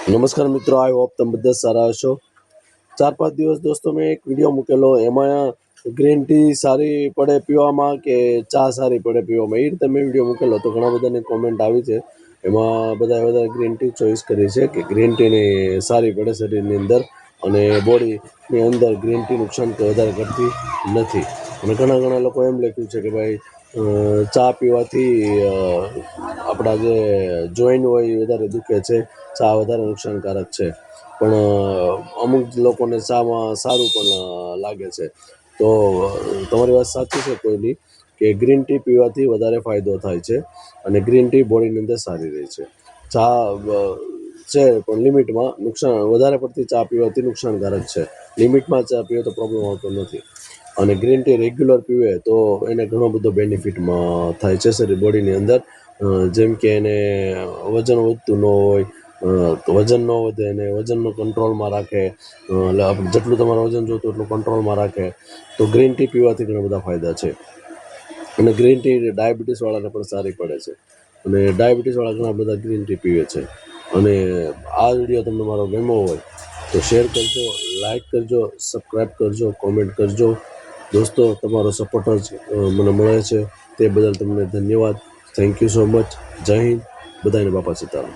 નમસ્કાર મિત્રો, I hope તમે બધા સારા હશો। 4-5 દિવસ દોસ્તો મેં એક વિડીયો મૂકેલો, એમાં ગ્રીન ટી સારી પડે પીવામાં કે ચા સારી પડે પીવામાં, એ રીતે મેં વિડીયો મૂકેલો તો ઘણા બધાની કોમેન્ટ આવી છે। એમાં બધા ગ્રીન ટી ચોઈસ કરી છે કે ગ્રીન ટીની સારી પડે શરીરની અંદર અને બોડીની અંદર ગ્રીન ટી નુકસાન તો વધારે કરતી નથી। અને ઘણા લોકો એમ લખ્યું છે કે ભાઈ ચા પીવાથી આપણા જે જોઈન હોય એ વધારે દુખે છે, ચા વધારે નુકસાનકારક છે। પણ અમુક લોકોને ચામાં સારું પણ લાગે છે। તો તમારી વાત સાચી છે કોઈની કે ગ્રીન ટી પીવાથી વધારે ફાયદો થાય છે અને ગ્રીન ટી બોડીની અંદર સારી રહે છે। ચા છે પણ લિમિટમાં, નુકસાન વધારે પડતી ચા પીવાથી નુકસાનકારક છે। લિમિટમાં ચા પીવે તો પ્રોબ્લેમ આવતો નથી અને ગ્રીન ટી રેગ્યુલર પીવે તો એને ઘણો બધો બેનિફિટમાં થાય છે શરીર બોડીની અંદર। જેમ કે એને વજન વધતું ન હોય, તો વજન ન વધે અને વજનનો કંટ્રોલમાં રાખે, જેટલું તમારું વજન જોતું એટલું કંટ્રોલમાં રાખે, તો ગ્રીન ટી પીવાથી ઘણા બધા ફાયદા છે। અને ગ્રીન ટી ડાયાબિટીસવાળાને પણ સારી પડે છે અને ડાયાબિટીસવાળા ઘણા બધા ગ્રીન ટી પીવે છે। અને આ વિડીયો તમને મારો ગમ્યો હોય તો શેર કરજો, લાઈક કરજો, સબસ્ક્રાઈબ કરજો, કોમેન્ટ કરજો। દોસ્તો, તમારો સપોર્ટ જ મને મળે છે, તે બદલ તમને ધન્યવાદ। Thank you so much. જય હિન્દ, બધાને બાપા સીતારામ।